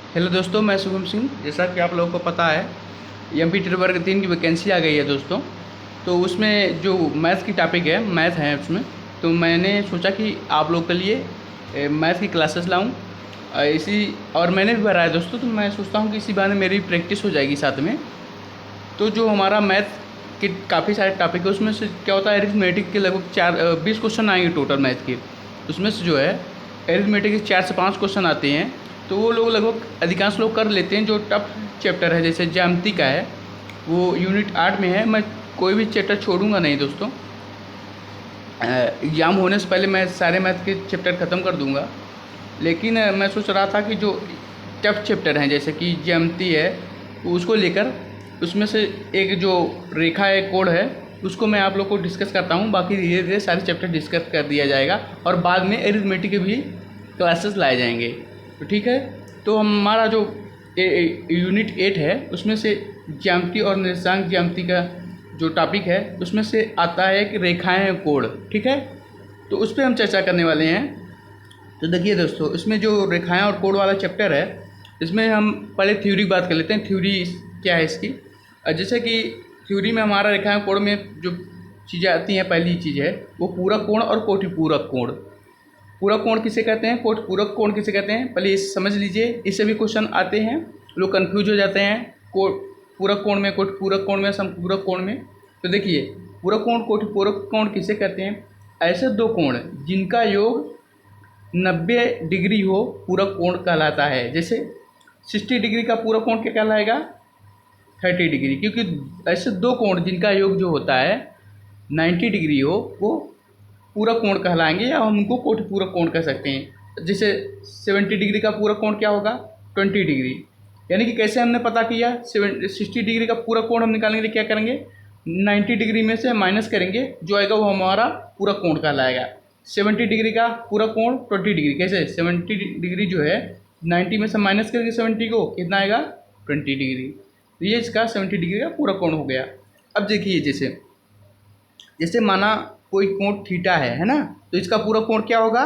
Hello दोस्तों, मैं शुभम सिंह। जैसा कि आप लोगों को पता है, एमपी टी वर्ग 3 की वैकेंसी आ गई है दोस्तों। तो उसमें जो मैथ की टॉपिक है, मैथ है उसमें। तो मैंने सोचा कि आप लोग के लिए मैथ की क्लासेस लाऊं। इसी और मैंने भी भरा है दोस्तों, तो मैं सोचता हूं कि इसी बहाने मेरी प्रैक्टिस हो जाएगी साथ में। तो जो हमारा मैथ के काफ़ी सारे टॉपिक है, उसमें से क्या होता है, एरिथमेटिक के लगभग 20 क्वेश्चन आएंगे टोटल मैथ के। उसमें से जो है एरिथमेटिक के 4 से 5 क्वेश्चन आते हैं। तो वो लोग लगभग अधिकांश लोग कर लेते हैं। जो टफ चैप्टर है, जैसे ज्यामिति का है, वो यूनिट 8 में है। मैं कोई भी चैप्टर छोड़ूंगा नहीं दोस्तों। एग्ज़ाम होने से पहले मैं सारे मैथ के चैप्टर ख़त्म कर दूंगा। लेकिन मैं सोच रहा था कि जो टफ चैप्टर हैं, जैसे कि ज्यामिति है, उसको लेकर उसमें से एक जो रेखा है, कोण है, उसको मैं आप लोग को डिस्कस करता हूँ। बाकी धीरे धीरे सारे चैप्टर डिस्कस कर दिया जाएगा और बाद में एरिथमेटिक के भी क्लासेस लाए जाएंगे। तो ठीक है। तो हमारा जो यूनिट 8 है, उसमें से ज्यामिति और निर्देशांक ज्यामिति का जो टॉपिक है, उसमें से आता है कि रेखाएं कोण। ठीक है। तो उस पर हम चर्चा करने वाले हैं। तो देखिए दोस्तों, इसमें जो रेखाएं और कोण वाला चैप्टर है, इसमें हम पहले थ्योरी की बात कर लेते हैं। थ्योरी क्या है इसकी। जैसे कि थ्योरी में हमारा रेखाएं कोण में जो चीज़ें आती हैं, पहली चीज़ है वो पूरक कोण और कोटिपूरक कोण। पूरक कोण किसे कहते हैं, कोटिपूरक कोण किसे कहते हैं, पहले इसे समझ लीजिए। इससे भी क्वेश्चन आते हैं, लोग कन्फ्यूज हो जाते हैं पूरक कोण में, कोटिपूरक कोण में, समपूरक कोण में। तो देखिए, पूरक कोण कोटिपूरक कोण किसे कहते हैं, ऐसे दो कोण जिनका योग 90 डिग्री हो, पूरक कोण कहलाता है। जैसे 60 डिग्री का पूरक कोण क्या कहलाएगा, 30 डिग्री। क्योंकि ऐसे दो कोण जिनका योग जो होता है 90 डिग्री हो, वो पूरक कोण कहलाएंगे, या हम उनको कोटिपूरक कोण कह सकते हैं। जैसे 70 डिग्री का पूरक कोण क्या होगा, 20 डिग्री। यानी कि कैसे हमने पता किया, 60 डिग्री का पूरक कोण हम निकालने के लिए क्या करेंगे, 90 डिग्री में से माइनस करेंगे, जो आएगा वो हमारा पूरक कोण कहलाएगा। 70 डिग्री का पूरक कोण 20 डिग्री। कैसे, 70 डिग्री जो है 90 में से माइनस करेंगे 70 को, कितना आएगा, 20 डिग्री। तो ये इसका 70 डिग्री का पूरक कोण हो गया। अब देखिए, जैसे जैसे माना कोई कोण थीटा है ना, तो इसका पूरा कोण क्या होगा,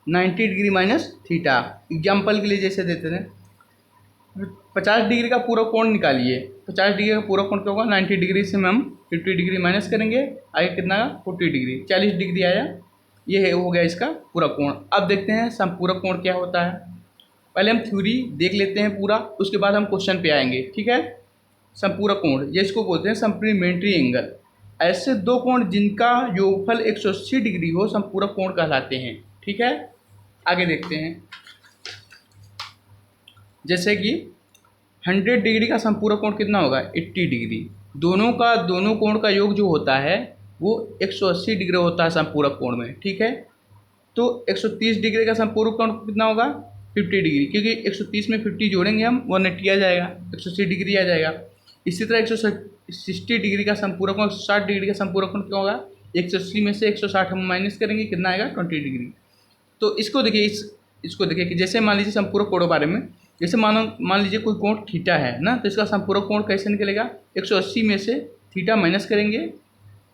90 डिग्री माइनस थीटा। एग्जाम्पल के लिए जैसे देते थे, 50 डिग्री का पूरा कोण निकालिए। 50 डिग्री का पूरा कोण क्या होगा, 90 डिग्री से हम 50 डिग्री माइनस करेंगे, आगे कितना, 40 डिग्री, 40 डिग्री आया। ये हो गया इसका पूरा कोण। अब देखते हैं संपूरक कोण क्या होता है। पहले हम थ्योरी देख लेते हैं पूरा, उसके बाद हम क्वेश्चन पे आएंगे। ठीक है। संपूरक कोण, ये इसको बोलते हैं सप्लीमेंट्री एंगल। ऐसे दो कोण जिनका योगफल 180 डिग्री हो, संपूरक कोण कहलाते हैं। ठीक है। आगे देखते हैं, जैसे कि 100 डिग्री का संपूरक कोण कितना होगा, 80 डिग्री। दोनों कोण का योग जो होता है वो 180 डिग्री होता है संपूरक कोण में। ठीक है। तो 130 डिग्री का संपूरक कोण कितना होगा, 50 डिग्री। क्योंकि 130 में 50 जोड़ेंगे हम, 180 आ जाएगा, 180 डिग्री आ जाएगा। इसी तरह 160 डिग्री का संपूरक कोण, 160 डिग्री का संपूरक कोण क्या होगा, 180 में से 160 हम माइनस करेंगे, कितना आएगा, 20 डिग्री। तो इसको देखिए, इसको देखिए कि जैसे मान लीजिए संपूरक कोण के बारे में, जैसे मान लीजिए कोई कोण थीटा है ना, तो इसका संपूरक कोण कैसे निकलेगा, 180 में से थीटा माइनस करेंगे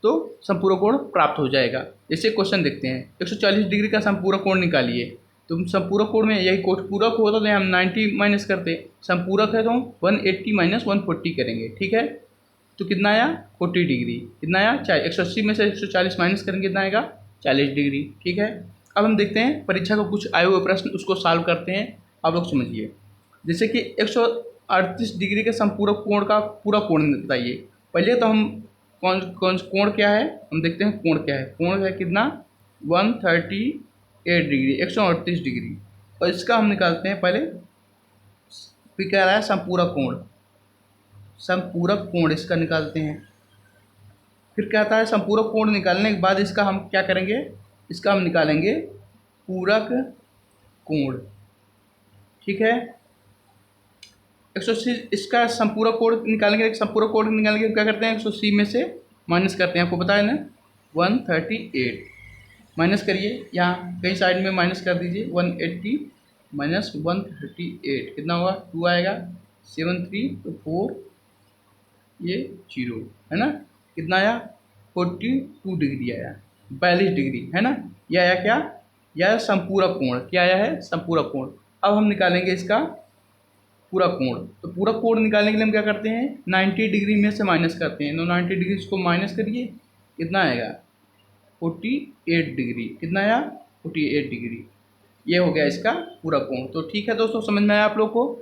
तो संपूरक कोण प्राप्त हो जाएगा। जैसे क्वेश्चन देखते हैं, 140 डिग्री का संपूरक कोण निकालिए। तो संपूरक कोण में यही कोटपूरक होता तो हम 90 माइनस करते, संपूरक है तो हम 180 माइनस 140 करेंगे। ठीक है। तो कितना आया, 40 डिग्री। कितना आया, 180 में से 140 माइनस करेंगे, कितना आएगा, 40 डिग्री। ठीक है। अब हम देखते हैं परीक्षा को कुछ आए हुए प्रश्न, उसको सॉल्व करते हैं। आप लोग समझिए, जैसे कि 138 डिग्री के संपूरक कोण का पूरा कोण बताइए। पहले तो हम कौन कौन कोण क्या है, हम देखते हैं कोण क्या है। कोण है कितना, 138 डिग्री, 138 डिग्री। और इसका हम निकालते हैं पहले, फिर क्या रहा है, संपूरक कोण। संपूरक कोण इसका निकालते हैं। फिर क्या आता है, संपूरक कोण निकालने के बाद इसका हम क्या करेंगे, इसका हम निकालेंगे पूरक कोण। ठीक है। 180 इसका संपूरक कोण निकालेंगे, संपूरक कोण निकालेंगे क्या करते हैं, 180 में से माइनस करते हैं। आपको पता है ना, 138 माइनस करिए, यहाँ कहीं साइड में माइनस कर दीजिए। 180 माइनस 138 कितना होगा, 2 आएगा, 7 3 तो 4, ये 0 है ना। कितना आया, 42 डिग्री आया, 42 डिग्री है ना। यह आया क्या, यह संपूरक कोण। क्या आया है, संपूरक कोण। अब हम निकालेंगे इसका पूरा कोण। तो पूरा कोण निकालने के लिए हम क्या करते हैं, 90 डिग्री में से माइनस करते हैं। तो 90 डिग्री इसको माइनस करिए, कितना आएगा 48 डिग्री। कितना आया 48 डिग्री। ये हो गया इसका पूरा कोण। तो ठीक है दोस्तों, समझ में आया आप लोग को।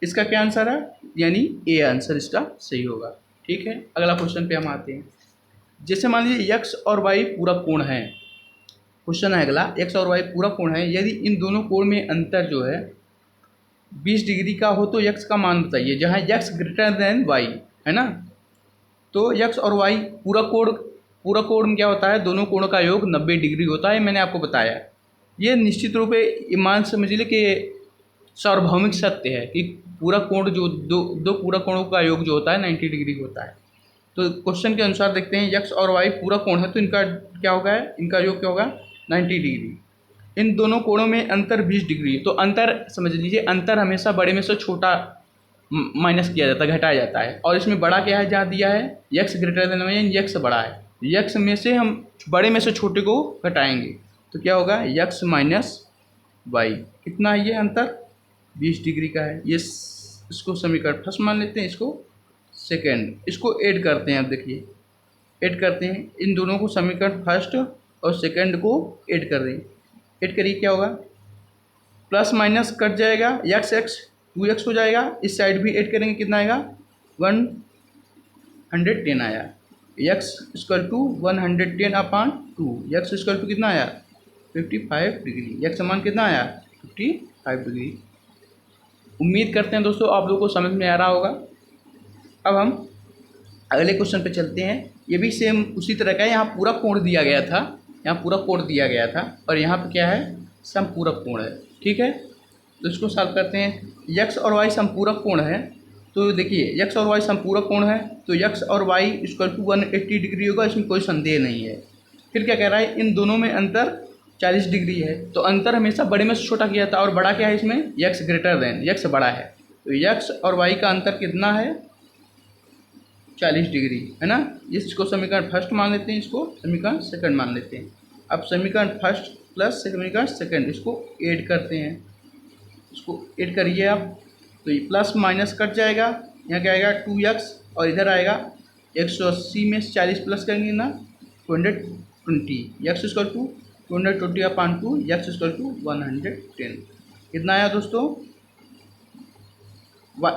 इसका क्या आंसर है, यानी ए आंसर इसका सही होगा। ठीक है, अगला क्वेश्चन पे हम आते हैं। जैसे मान लीजिए एक्स और वाई पूरा कोण है। क्वेश्चन है अगला, एक्स और वाई पूरा कोण है, यदि इन दोनों कोण में अंतर जो है 20 डिग्री का हो तो यक्स का मान बताइए, जहाँ यक्स ग्रेटर देन वाई है ना। तो यक्स और वाई पूरा कोण में क्या होता है, दोनों कोणों का योग 90 डिग्री होता है, मैंने आपको बताया। ये निश्चित रूप से मान समझ लीजिए कि सार्वभौमिक सत्य है कि पूरा कोण जो दो पूरा कोणों का योग जो होता है 90 डिग्री होता है। तो क्वेश्चन के अनुसार देखते हैं, यक्स और वाई पूरा कोण है तो इनका क्या होगा, इनका योग क्या होगा 90 डिग्री। इन दोनों कोणों में अंतर 20 डिग्री। तो अंतर समझ लीजिए, अंतर हमेशा बड़े में से छोटा माइनस किया जाता है, घटाया जाता है। और इसमें बड़ा क्या है, जहाँ दिया है x greater than y, x बड़ा है, यक्स में से हम बड़े में से छोटे को घटाएंगे तो क्या होगा यक्स माइनस वाई। कितना है ये अंतर, 20 डिग्री का है। ये इसको समीकरण फर्स्ट मान लेते हैं, इसको सेकेंड। इसको ऐड करते हैं। अब देखिए ऐड करते हैं इन दोनों को, समीकरण फर्स्ट और सेकेंड को ऐड कर दें। ऐड करिए, क्या होगा, प्लस माइनस कट जाएगा, एक्स एक्स 2x हो जाएगा। इस साइड भी ऐड करेंगे, कितना आएगा 110 आया। X equal to 110 upon 2, x equal to कितना आया 55 डिग्री। एक्स मान कितना आया 55 डिग्री। उम्मीद करते हैं दोस्तों आप लोगों को समझ में आ रहा होगा। अब हम अगले क्वेश्चन पे चलते हैं। ये भी सेम उसी तरह का है। यहाँ पूरा कोण दिया गया था, यहाँ पूरा कोण दिया गया था और यहाँ पे क्या है समपूरक कोण है। ठीक है, तो इसको सॉल्व करते हैं। यक्स और वाई समपूरक कोण है, तो देखिए यक्स और वाई समपूरक कोण है तो यक्स और वाई इक्वल टू 180 डिग्री होगा, इसमें कोई संदेह नहीं है। फिर क्या कह रहा है, इन दोनों में अंतर 40 डिग्री है। तो अंतर हमेशा बड़े में से छोटा किया था और बड़ा क्या है इसमें, यक्स ग्रेटर देन, यक्स बड़ा है। तो यक्स और वाई का अंतर कितना है 40 डिग्री है ना। इसको समीकरण फर्स्ट मान लेते हैं, इसको समीकरण सेकंड मान लेते हैं। अब समीकरण फर्स्ट प्लस समीकरण सेकंड इसको ऐड करते हैं। इसको ऐड करिए आप, तो ये प्लस माइनस कट जाएगा, यहाँ क्या आएगा 2x और इधर आएगा 180 में 40 प्लस करेंगे ना 220, x equal to 220 upon 2, x equal to 110। कितना आया दोस्तों,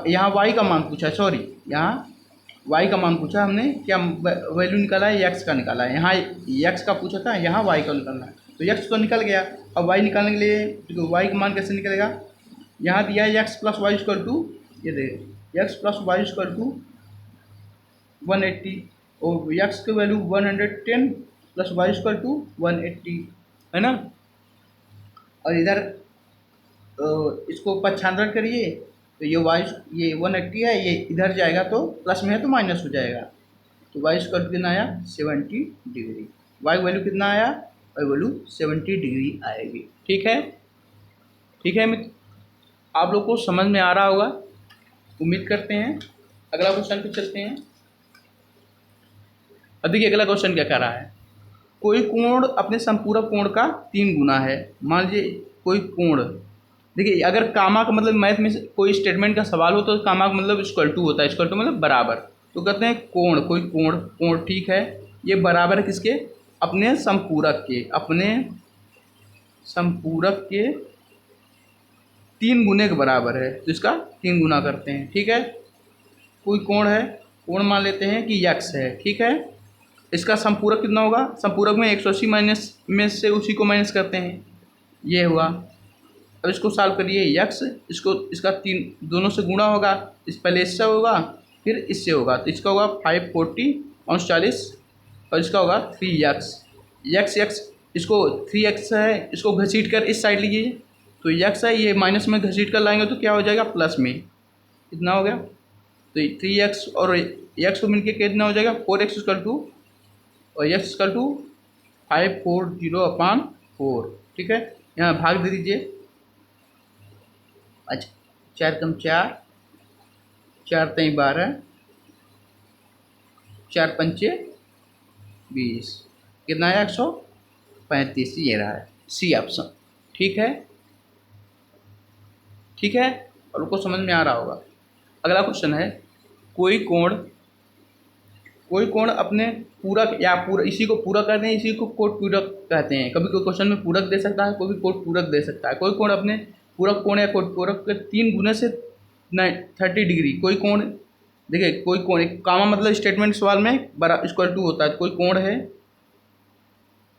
यहाँ y का मान पूछा, सॉरी यहाँ y का मान पूछा हमने, क्या वैल्यू निकाला है x का निकाला है। यहाँ x का पूछा था, यहाँ y का निकालना है। तो x तो निकल गया। अब y निकालने के लिए तो y का मान कैसे निकलेगा, यहाँ दिया है x plus y equal to, ये देखिए x plus y equal to 180 और x की value 110 plus y equal to 180 है ना। और इधर इसको पक्षांतरण करिए तो ये y ये 180 है, ये इधर जाएगा तो प्लस में है तो माइनस हो जाएगा। तो y इक्वल टू कितना आया 70 डिग्री। y वैल्यू कितना आया, y वैल्यू 70 डिग्री आएगी। ठीक है, ठीक है मित्र, आप लोग को समझ में आ रहा होगा उम्मीद करते हैं। अगला क्वेश्चन पे चलते हैं। अब देखिए अगला क्वेश्चन क्या कह रहा है, कोई कोण अपने संपूरक कोण का 3 गुना है। मान लीजिए कोई कोण, देखिए अगर कामा का मतलब मैथ में कोई स्टेटमेंट का सवाल हो तो कामा का मतलब इक्वल टू होता है, इक्वल टू मतलब बराबर। तो कहते हैं कोण, कोई कोण ठीक है, ये बराबर है किसके, अपने संपूरक के, अपने संपूरक के 3 गुने के बराबर है। तो इसका 3 गुना करते हैं। ठीक है, कोई कोण है, कोण मान लेते हैं कि यक्स है। ठीक है, इसका संपूरक कितना होगा, संपूरक में 180 माइनस में से उसी को माइनस करते हैं, ये हुआ। अब इसको सॉल्व करिए, यक्स इसको इसका 3 दोनों से गुणा होगा, इस पहले इससे होगा फिर इससे होगा। तो इसका होगा 540 और 40 और इसका होगा 3x। यक्स इसको 3x है, इसको घसीट कर इस साइड लीजिए तो यक्स है, ये माइनस में घसीट कर लाएंगे तो क्या हो जाएगा प्लस में, कितना हो गया। तो 3x और x को मिलके कितना हो जाएगा 4x इक्वल टू और x इक्वल टू 540 अपान 4। ठीक है, यहाँ भाग दे दीजिए। अच्छा 4 कम 4, 4 3 12, 4 पंचे 20, कितना आया 135, ये रहा है सी ऑप्शन। ठीक है, ठीक है, और उनको समझ में आ रहा होगा। अगला क्वेश्चन है, कोई कोण अपने पूरक या पूरा, इसी को पूरक कहते हैं, इसी को कोट पूरक कहते हैं। कभी कोई क्वेश्चन में पूरक दे सकता है, कोई भी कोट पूरक दे सकता है। कोई कोण अपने पूरक कोण या कोट पूरक के 3 गुने से 30 डिग्री, कोई कोण, देखिए कोई कोण, एक कामा मतलब स्टेटमेंट सवाल में इक्वल टू होता है। कोई कोण है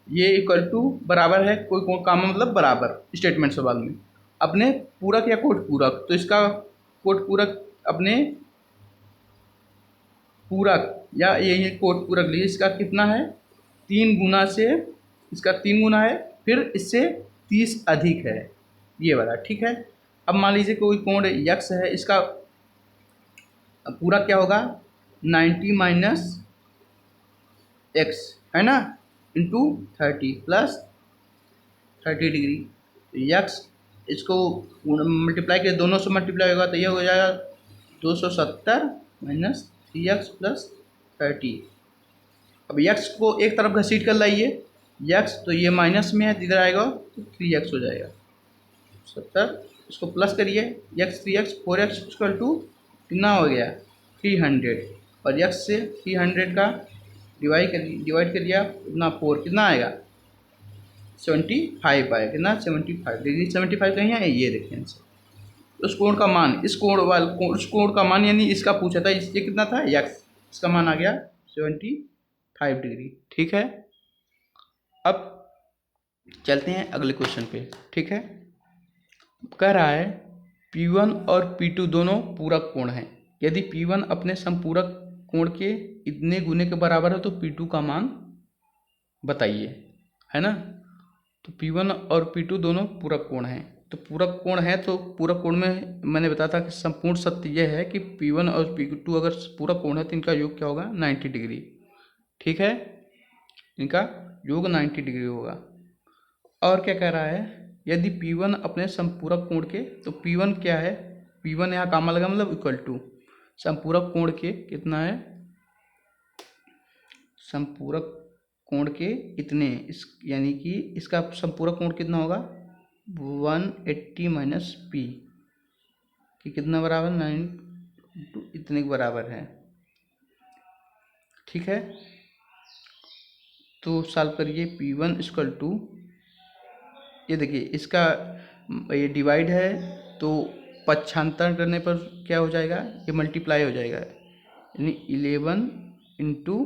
ये इक्वल टू बराबर है, कोई कोण, कामा मतलब बराबर स्टेटमेंट सवाल में, अपने पूरक या कोट पूरक। तो इसका कोट पूरक अपने पूरक या ये कोट पूरक लिए, इसका कितना है 3 गुना से, इसका 3 गुना है, फिर इससे 30 अधिक है, ये वाला, ठीक है। अब मान लीजिए कोई कोण यक्स है, इसका पूरक क्या होगा 90 माइनस एक्स, है ना, इंटू 30 प्लस 30 डिग्री। यक्स इसको मल्टीप्लाई के दोनों से मल्टीप्लाई होगा तो ये हो जाएगा 270 माइनस 3x प्लस 30। अब x को एक तरफ घसीट कर लाइए, x तो ये माइनस में है, इधर आएगा तो 3x हो जाएगा 70, इसको प्लस करिए, x 3x 4x equal to कितना हो गया 300, और x से 300 का डिवाइड कर दिया कितना 4, कितना आएगा 75 आएगा, कितना 75 डिग्री। 75 कहीं है, ये देखें उस कोण का मान, इस कोण का मान, यानी इसका पूछा था, ये कितना था x, इसका मान आ गया 75 डिग्री, ठीक है। अब चलते हैं अगले क्वेश्चन पे, ठीक है। कह रहा है P1 और P2 दोनों पूरक कोण हैं, यदि P1 अपने समपूरक कोण के इतने गुने के बराबर है तो P2 का मान बताइए, है ना। तो P1 और P2 दोनों पूरक कोण हैं, तो पूरक कोण है तो पूरक कोण में मैंने बताया था कि संपूर्ण सत्य यह है कि P1 और P2 अगर पूरक कोण है तो इनका योग क्या होगा 90 डिग्री, ठीक है, इनका योग 90 डिग्री होगा। और क्या कह रहा है, यदि P1 अपने संपूरक कोण के, तो P1 क्या है, P1 यहाँ कामा लगा मतलब इक्वल टू संपूरक कोण के कितना है, संपूरक कोण के इतने, इस यानी कि इसका संपूरक कोण कितना होगा 180 माइनस पी कि कितना बराबर 9 इतने के बराबर है, ठीक है। तो सॉल्व करिए P1 इक्वल टू, ये देखिए इसका ये डिवाइड है तो पक्षांतर करने पर क्या हो जाएगा, ये मल्टीप्लाई हो जाएगा, यानी 11 इंटू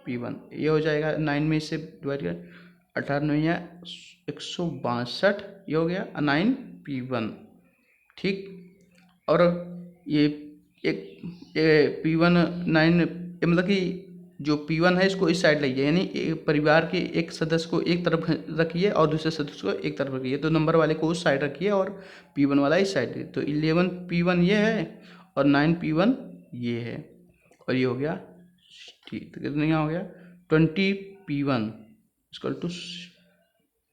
P1, ये हो जाएगा 9 में से डिवाइड कर 18 या 162, ये हो गया 9 P1, ठीक। और ये एक P1 9, मतलब कि जो P1 है इसको इस साइड लाइए, यानी परिवार के एक सदस्य को एक तरफ रखिए और दूसरे सदस्य को एक तरफ रखिए, तो नंबर वाले को उस साइड रखिए और P1 वाला इस साइड, तो 11 P1 ये है और 9 P1 ये है, और ये हो गया, ठीक, तो कितना यहाँ हो गया 20 P1 इक्वल टू,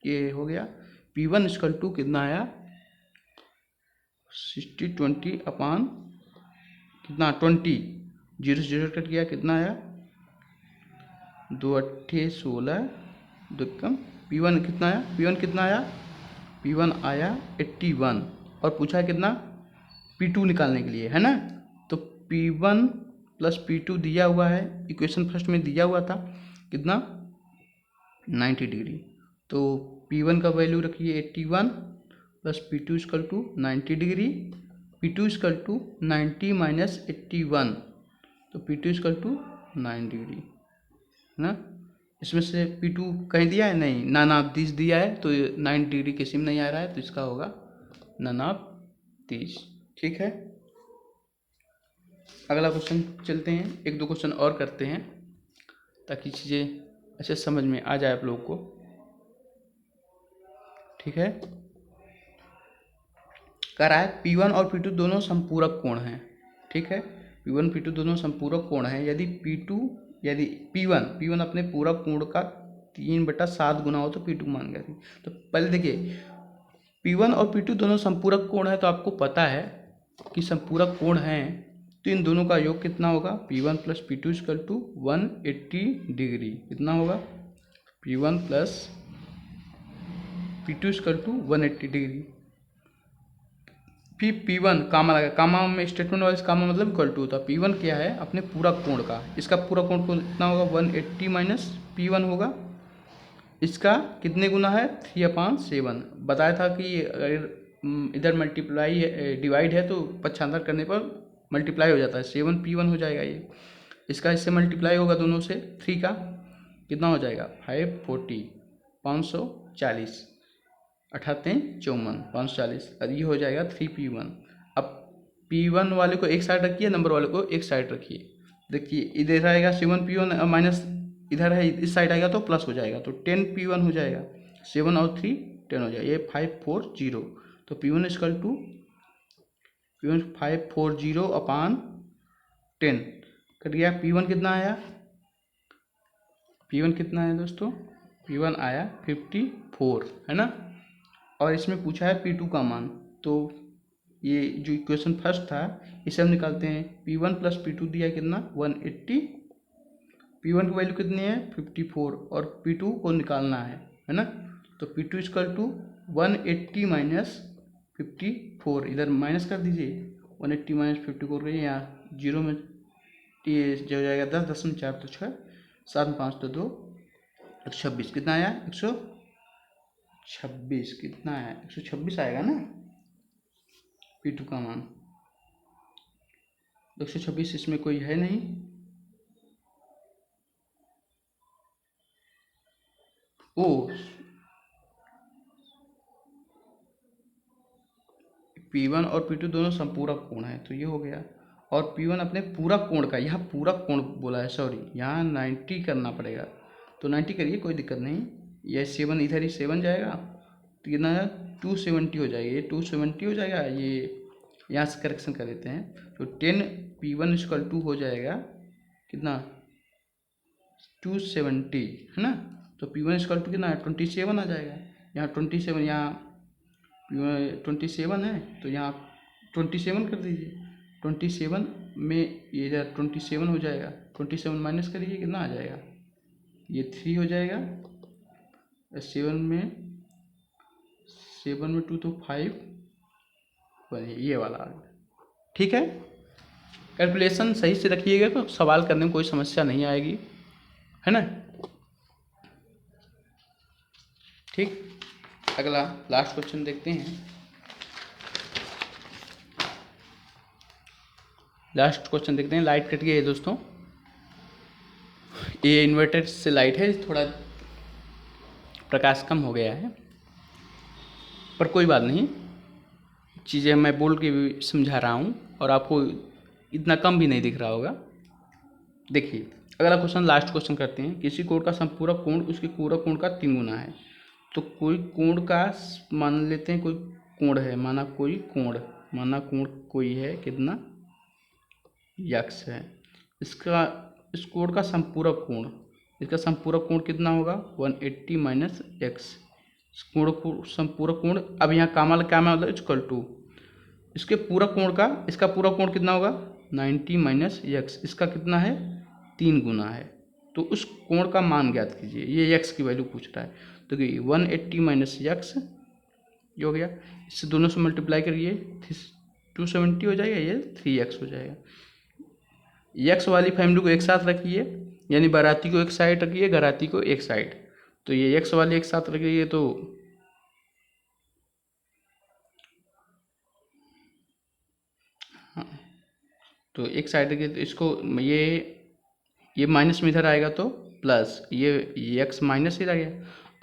ये हो गया P1 इक्वल टू कितना आया 60 20 अपान कितना 20, 0 से 0 कट गया, कितना आया 2 8 16 2 कम, P1 कितना आया, P1 कितना आया, P1 आया 81, और पूछा है कितना P2 निकालने के लिए, है ना। तो P1 प्लस P2 दिया हुआ है, इक्वेशन फर्स्ट में दिया हुआ था कितना 90 डिग्री, तो P1 का वैल्यू रखिए 81 plus P2 equal to 90 degree, P2 equal to 90 minus 81, तो P2 इक्वल टू 9 डिग्री, है ना। इसमें से P2 कहीं दिया है नहीं, नानाप 30 दिया है, तो 9 डिग्री किसी में नहीं आ रहा है, तो इसका होगा नानाप 30, ठीक है। अगला क्वेश्चन चलते हैं, एक दो क्वेश्चन और करते हैं ताकि चीज़ें अच्छे समझ में आ जाए आप लोगों को, ठीक है। कह रहा है P1 और P2 दोनों संपूरक कोण हैं, ठीक है, P1 P2 दोनों संपूरक कोण हैं, यदि P1 अपने पूरक कोण का 3/7 गुना हो तो P2 मान गया थी। तो पहले देखिए P1 और P2 दोनों संपूरक कोण है, तो आपको पता है कि संपूरक कोण हैं, तो इन दोनों का योग कितना होगा P1 plus P2 equal to 180 degree, कितना होगा P1 plus P2 equal to 180 degree. फिर P1 कामा लगा, कामा में स्टेटमेंट वाइज कामा मतलब इक्वल टू होता है। P1 क्या है अपने पूरा कोण का, इसका पूरा कोण को कितना होगा 180 माइनस P1 होगा। इसका कितने गुना है 3/7। बताया था कि अगर इधर मल्टीप्लाई डिवाइड है तो पक्षांतर करने पर मल्टीप्लाई हो जाता है, 7P1 हो जाएगा ये। इसका इससे मल्टीप्लाई होगा दोनों से, 3 का कितना हो जाएगा 540, 540, 58 54 540, और ये हो जाएगा 3P1। अब P1 वाले को एक साइड रखिए, नंबर वाले को एक साइड रखिए। देखिए इधर आएगा 7P1 माइनस इधर है, इस साइड आएगा तो प्लस हो जाएगा, तो 10P1 हो जाएगा। 7 और 3 10 हो जाएगा, ये 540। तो P1 equal to 540 upon 10 cut गया। P1 कितना आया, P1 कितना है दोस्तों, P1 आया 54 है ना। और इसमें पूछा है P2 का मान, तो ये जो इक्वेशन फर्स्ट था इसे हम निकालते हैं। P1 प्लस P2 दिया कितना 180, P1 की वैल्यू कितनी है 54 और P2 को निकालना है ना। तो P2 इक्वल टू 180 माइनस 54, इधर माइनस कर दीजिए, 180 माइनस 54 करिए, यहाँ जीरो में ये जो हो जाएगा 10, 10 में 4 तो 6, 7 में 5 तो 2, 126 कितना आया 126, कितना आया 126 आएगा ना P2 का मान। 126 इसमें कोई है नहीं, ओ P1 और P2 दोनों संपूरक कोण है, तो ये हो गया। और P1 अपने पूरा कोण का, यहाँ पूरा कोण बोला है, सॉरी यहाँ 90 करना पड़ेगा, तो 90 करिए कोई दिक्कत नहीं। ये 7 इधर ही 7 जाएगा, तो कितना 270 हो जाएगा, ये 270 हो जाएगा। ये यहाँ से करेक्शन कर देते हैं, तो 10P1 इक्वल टू हो जाएगा कितना 270 है ना। तो P1 इक्वल टू कितना 27 आ जाएगा, यहाँ 27, यहाँ 27 है तो यहाँ 27 कर दीजिए। 27 में ये इधर 27 हो जाएगा, 27 माइनस करिए कितना आ जाएगा, ये 3 हो जाएगा। 7 में 2 तो 5 ये वाला आ गया। ठीक है, कैलकुलेशन सही से रखिएगा तो सवाल करने में कोई समस्या नहीं आएगी, है ना। ठीक, अगला लास्ट क्वेश्चन देखते हैं। लास्ट क्वेश्चन देखते हैं। लाइट कट गई है दोस्तों, ये इन्वर्टर से लाइट है, थोड़ा प्रकाश कम हो गया है, पर कोई बात नहीं, चीज़ें मैं बोल के भी समझा रहा हूँ और आपको इतना कम भी नहीं दिख रहा होगा। देखिए अगला क्वेश्चन, लास्ट क्वेश्चन करते हैं। किसी कोण का संपूरक कोण उसके पूरक कोण का 3 गुना है। तो कोई कोण का मान लेते हैं, कोई कोण है, माना कोण कोई है, कितना यक्स है। इस कोण का संपूरक कोण, इसका संपूरक कोण कितना होगा 180 माइनस एक्स। कोण को संपूरक कोण, अब यहाँ कामा मतलब इक्वल टू इसके पूरक कोण का, इसका पूरक कोण कितना होगा 90 माइनस एक्स, इसका कितना है 3 गुना है। तो उस कोण का मान ज्ञात कीजिए, ये एक्स की वैल्यू पूछ रहा है। तो 180 माइनस एक्स ये हो गया, इससे दोनों से मल्टीप्लाई करिए 270 हो जाएगा, ये 3x हो जाएगा। एक्स वाली फैमिली को एक साथ रखिए, यानी बाराती को एक साइड रखिए, घराती को एक साइड। तो ये एक्स वाले एक साथ रखिए, तो हाँ, तो एक साइड रखिए, तो इसको ये माइनस में इधर आएगा तो प्लस, ये एक्स माइनस ही रह गया।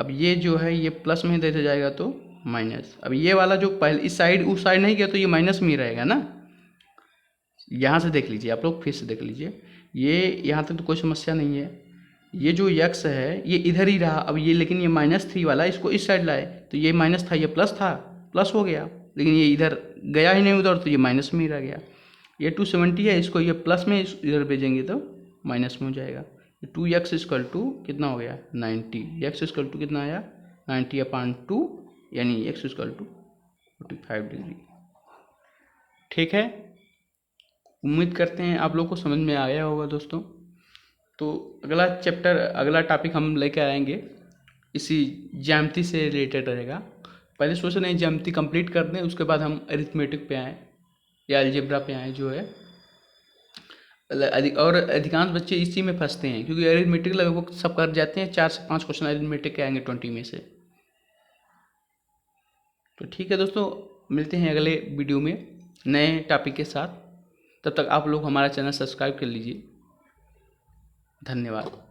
अब ये जो है ये प्लस में इधर जाएगा तो माइनस। अब ये वाला जो पहले इस साइड उस साइड नहीं गया तो ये माइनस में ही रहेगा ना। यहाँ से देख लीजिए, आप लोग फिर से देख लीजिए, ये यहाँ तक तो कोई समस्या नहीं है। ये जो यक्स है ये इधर ही रहा, अब ये लेकिन ये -3 वाला इसको इस साइड लाए, तो ये माइनस था, ये प्लस था, प्लस हो गया, लेकिन ये इधर गया ही नहीं उधर, तो ये माइनस में ही रह गया। ये 270 है, इसको ये प्लस में इधर भेजेंगे तो माइनस में हो जाएगा। 2x इक्वल टू कितना हो गया 90, x इक्वल टू कितना आया 90/2, यानी x इक्वल टू 45 डिग्री। ठीक है, उम्मीद करते हैं आप लोग को समझ में आया होगा दोस्तों। तो अगला चैप्टर, अगला टॉपिक हम लेकर आएंगे, इसी ज्यामिति से रिलेटेड रहेगा। पहले सोच रहे हैं ज्यामिति कंप्लीट कर दें, उसके बाद हम अरिथमेटिक पे आएँ या अलजेब्रा पे आएँ जो है। और अधिकांश बच्चे इसी में फंसते हैं, क्योंकि अरिथमेटिक लगभग सब कर जाते हैं, 4 से 5 क्वेश्चन अरिथमेटिक के आएंगे 20 में से। तो ठीक है दोस्तों, मिलते हैं अगले वीडियो में नए टॉपिक के साथ। तब तक आप लोग हमारा चैनल सब्सक्राइब कर लीजिए। धन्यवाद।